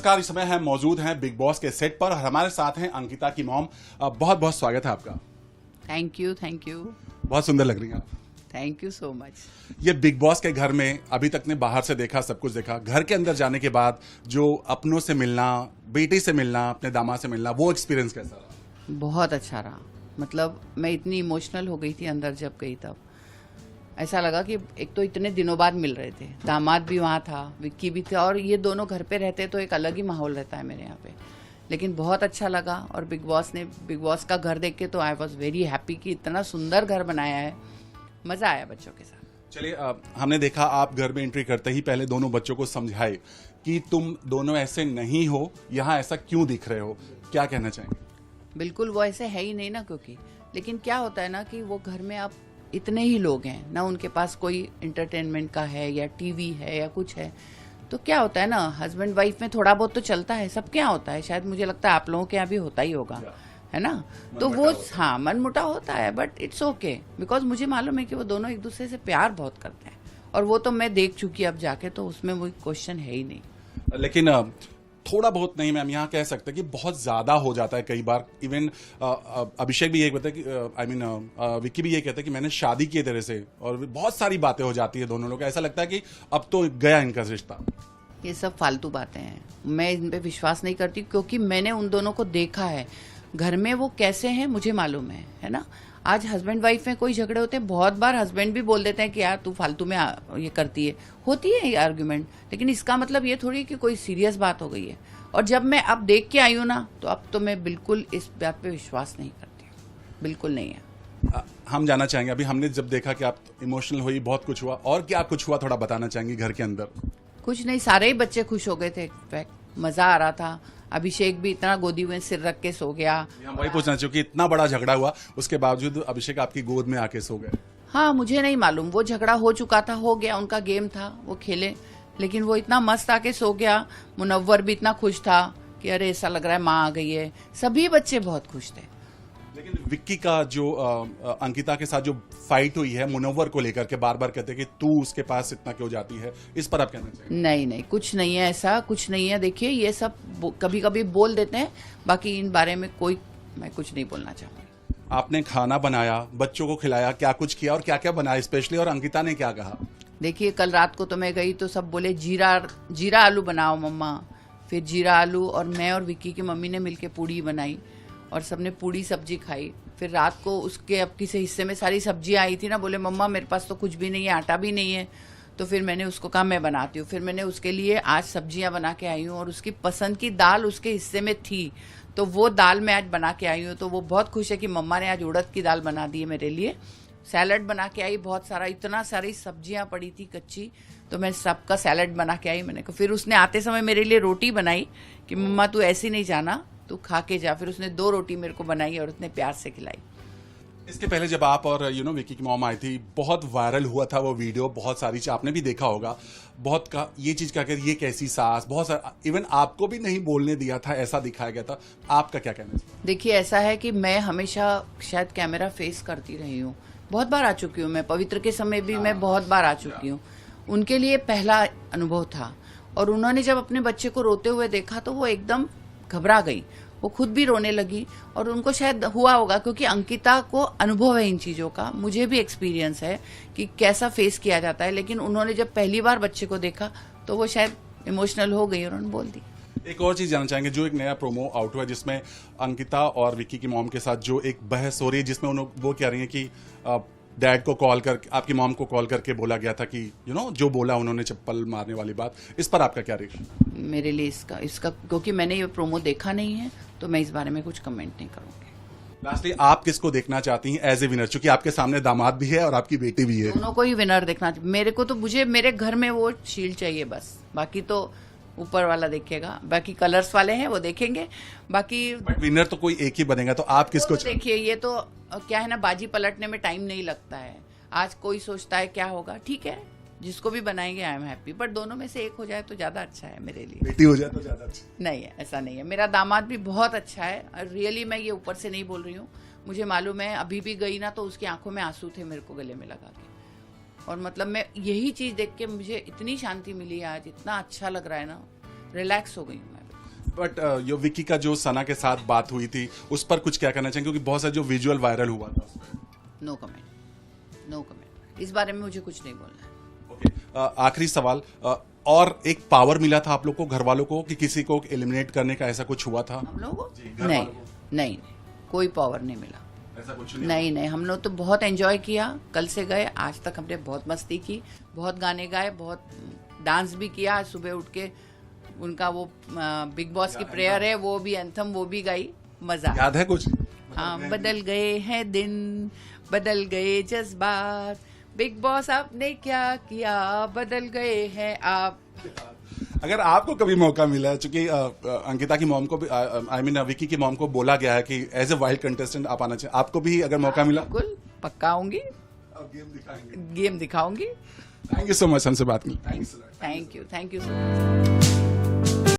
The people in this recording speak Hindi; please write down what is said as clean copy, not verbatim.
नमस्कार, इस समय हम मौजूद हैं बिग बॉस के सेट पर और हमारे साथ हैं अंकिता की मॉम। बहुत बहुत स्वागत है आपका। Thank you. बहुत सुंदर लग रही हैं आप। Thank you so much. ये बिग बॉस के घर में अभी तक ने बाहर से देखा, सब कुछ देखा, घर के अंदर जाने के बाद जो अपनों से मिलना, बेटी से मिलना, अपने दामाद से मिलना, वो एक्सपीरियंस कैसा रहा? बहुत अच्छा रहा। मतलब मैं इतनी इमोशनल हो गई थी अंदर जब गई, तब ऐसा लगा कि एक तो इतने दिनों बाद मिल रहे थे, दामाद भी वहाँ था, विक्की भी था, और ये दोनों घर पे रहते तो एक अलग ही माहौल रहता है मेरे यहाँ पे। लेकिन बहुत अच्छा लगा। और बिग बॉस का घर देख के तो आई वॉज वेरी हैप्पी कि इतना सुंदर घर बनाया है। मजा आया बच्चों के साथ। चलिए, हमने देखा आप घर में एंट्री करते ही पहले दोनों बच्चों को समझाए कि तुम दोनों ऐसे नहीं हो, यहाँ ऐसा क्यों दिख रहे हो, क्या कहना चाहेंगे? बिल्कुल वो ऐसे है ही नहीं ना, क्योंकि लेकिन क्या होता है ना कि वो घर में आप इतने ही लोग हैं ना, उनके पास कोई एंटरटेनमेंट का है या टीवी है या कुछ है, तो क्या होता है ना, हस्बैंड वाइफ में थोड़ा बहुत तो चलता है, सबके यहाँ होता है, शायद मुझे लगता है आप लोगों के यहाँ भी होता ही होगा, है ना। तो वो हाँ, मन मुटा होता है, बट इट्स ओके, बिकॉज मुझे मालूम है कि वो दोनों एक दूसरे से प्यार बहुत करते हैं, और वो तो मैं देख चुकी अब जाके, तो उसमें वो क्वेश्चन है ही नहीं। लेकिन थोड़ा बहुत नहीं मैम, यहाँ कह सकते हैं कि बहुत ज्यादा हो जाता है कई बार। इवन अभिषेक भी ये कहता है कि विक्की भी ये कहता है कि मैंने शादी की तेरे से, और बहुत सारी बातें हो जाती है दोनों लोग, ऐसा लगता है कि अब तो गया इनका रिश्ता। ये सब फालतू बातें हैं, मैं इन पे विश्वास नहीं करती, क्योंकि मैंने उन दोनों को देखा है घर में वो कैसे हैं, मुझे मालूम है ना। आज हस्बैंड वाइफ में कोई झगड़े होते हैं, बहुत बार हस्बैंड भी बोल देते हैं कि यार तू फालतू में ये करती है, होती है ये आर्ग्यूमेंट, लेकिन इसका मतलब ये थोड़ी कि कोई सीरियस बात हो गई है। और जब मैं अब देख के आई हूँ ना, तो अब तो मैं बिल्कुल इस बात पे विश्वास नहीं करती, बिल्कुल नहीं है। हम जानना चाहेंगे, अभी हमने जब देखा कि आप इमोशनल हुई, बहुत कुछ हुआ, और क्या कुछ हुआ थोड़ा बताना चाहेंगे घर के अंदर? कुछ नहीं, सारे ही बच्चे खुश हो गए थे, इनफैक्ट मजा आ रहा था। अभिषेक भी इतना गोदी में सिर रख के सो गया। हम वही पूछना चाहिए कि इतना बड़ा झगड़ा हुआ, उसके बावजूद अभिषेक आपकी गोद में आके सो गए। हाँ, मुझे नहीं मालूम, वो झगड़ा हो चुका था, हो गया, उनका गेम था, वो खेले, लेकिन वो इतना मस्त आके सो गया। मुनव्वर भी इतना खुश था कि अरे ऐसा लग रहा है माँ आ गई है। सभी बच्चे बहुत खुश थे। लेकिन विक्की का जो अंकिता के साथ जो फाइट हुई है मुनव्वर को लेकर के, बार बार कहते हैं कि तू उसके पास इतना क्यों जाती है, इस पर आप कहना चाहिए? नहीं, कुछ नहीं है, ऐसा कुछ नहीं है। देखिए, ये सब कभी कभी बोल देते हैं, बाकी इन बारे में मैं कुछ नहीं बोलना चाहूंगी। आपने खाना बनाया, बच्चों को खिलाया, क्या कुछ किया और क्या क्या बनाया स्पेशली, और अंकिता ने क्या कहा? देखिए, कल रात को तो मैं गई तो सब बोले जीरा आलू बनाओ मम्मा। फिर जीरा आलू, और मैं और विक्की की मम्मी ने मिलके पूड़ी बनाई, और सबने पूड़ी सब्जी खाई। फिर रात को उसके अब किसी हिस्से में सारी सब्जियां आई थी ना, बोले मम्मा मेरे पास तो कुछ भी नहीं है, आटा भी नहीं है। तो फिर मैंने उसको कहा मैं बनाती हूँ। फिर मैंने उसके लिए आज सब्जियां बना के आई हूँ, और उसकी पसंद की दाल उसके हिस्से में थी, तो वो दाल मैं आज बना के आई हूँ। तो वो बहुत खुश है कि मम्मा ने आज उड़द की दाल बना दी है मेरे लिए। सैलड बना के आई, बहुत सारा, इतना सारी सब्जियां पड़ी थी कच्ची, तो मैं सबका सैलड बना के आई। मैंने कहा, फिर उसने आते समय मेरे लिए रोटी बनाई कि मम्मा तू ऐसी नहीं जाना, तू खा के जा। फिर उसने 2 रोटी मेरे को बनाई और उसने प्यार से खिलाई। इसके पहले जब आप और विक्की की मॉम आई थी, बहुत वायरल हुआ था वो वीडियो, बहुत सारी आपने भी देखा होगा, बहुत का ये चीज क्या कर, ये कैसी सास, बहुत सारा, इवन आपको भी नहीं बोलने दिया था, ऐसा दिखाया गया था। आपका क्या कहना है? देखिए, ऐसा है कि मैं हमेशा शायद कैमरा फेस करती रही हूँ, बहुत बार आ चुकी हूँ मैं, पवित्र के समय भी मैं बहुत बार आ चुकी हूँ। उनके लिए पहला अनुभव था, और उन्होंने जब अपने बच्चे को रोते हुए देखा तो वो एकदम घबरा गई, वो खुद भी रोने लगी। और उनको शायद हुआ होगा, क्योंकि अंकिता को अनुभव है इन चीज़ों का, मुझे भी एक्सपीरियंस है कि कैसा फेस किया जाता है। लेकिन उन्होंने जब पहली बार बच्चे को देखा तो वो शायद इमोशनल हो गई और उन्होंने बोल दी। एक और चीज जानना चाहेंगे, जो एक नया प्रोमो आउट हुआ है जिसमें अंकिता और विक्की की मॉम के साथ जो एक बहस हो रही है, जिसमें वो कह रही है कि डैड को कॉल करके, आपकी मॉम को कॉल करके बोला गया था कि जो बोला उन्होंने चप्पल मारने वाली बात, इस पर आपका क्या रिएक्शन? मेरे लिए इसका क्योंकि मैंने ये प्रोमो देखा नहीं है, तो मैं इस बारे में कुछ कमेंट नहीं करूंगी। लास्टली, आप किसको देखना चाहती हैं एज ए विनर, क्योंकि आपके सामने दामाद भी है और आपकी बेटी भी है? दोनों को ही विनर देखना। मेरे को तो मुझे मेरे घर में वो शील्ड चाहिए बस, बाकी तो ऊपर वाला देखेगा, बाकी कलर्स वाले हैं वो देखेंगे, बाकी विनर तो कोई एक ही बनेगा, तो आप किसको? देखिए, ये तो क्या है ना, बाजी पलटने में टाइम नहीं लगता है। आज कोई सोचता है क्या होगा, ठीक है, जिसको भी बनाएंगे आई एम हैप्पी, बट दोनों में से एक हो जाए तो ज्यादा अच्छा है मेरे लिए। बेटी हो जाए तो ज्यादा अच्छा नहीं है, ऐसा नहीं है। मेरा दामाद भी बहुत अच्छा है, रियली मैं ये ऊपर से नहीं बोल रही हूँ, मुझे मालूम है। अभी भी गई ना तो उसकी आंखों में आंसू थे मेरे को गले में लगा के, और मतलब मैं यही चीज देख के मुझे इतनी शांति मिली आज, इतना अच्छा लग रहा है ना, रिलैक्स हो गई हूँ मैं। बट यो विकी का जो सना के साथ बात हुई थी उस पर कुछ क्या कहना चाहेंगे, क्योंकि बहुत सारा जो विजुअल वायरल हुआ था उसमें। नो कमेंट, नो कमेंट, इस बारे में मुझे कुछ नहीं बोलना है। ओके, आखिरी सवाल, और एक पावर मिला था आप लोग को, घर वालों को, कि किसी को एलिमिनेट करने का ऐसा कुछ हुआ था? हम लोगों जी, को घर नहीं, वालों को। नहीं नहीं, कोई पावर नहीं मिला। ऐसा कुछ नहीं? नहीं नहीं, हम लोग तो बहुत एंजॉय किया, कल से गए, आज तक हमने बहुत मस्ती की, बहुत गाने गाए, बहुत डांस भी किया। आज सुबह उठ के उनका वो बिग बॉस की प्रेयर है, वो भी एंथम, वो भी गाई, मजा। याद है कुछ? हाँ, बदल गए हैं दिन, बदल गए जज्बात, बिग बॉस आपने क्या किया, बदल गए हैं आप। अगर आपको कभी मौका मिला है, चूंकि अंकिता की मॉम को भी, आई मीन विकी की मॉम को बोला गया है कि एज ए वाइल्ड कंटेस्टेंट आप आना चाहिए, आपको भी अगर मौका मिला? बिल्कुल, पक्का आऊंगी, आप गेम दिखाएंगे। गेम दिखाऊंगी। थैंक यू सो मच हमसे बात की। Thank you. Thank you so much.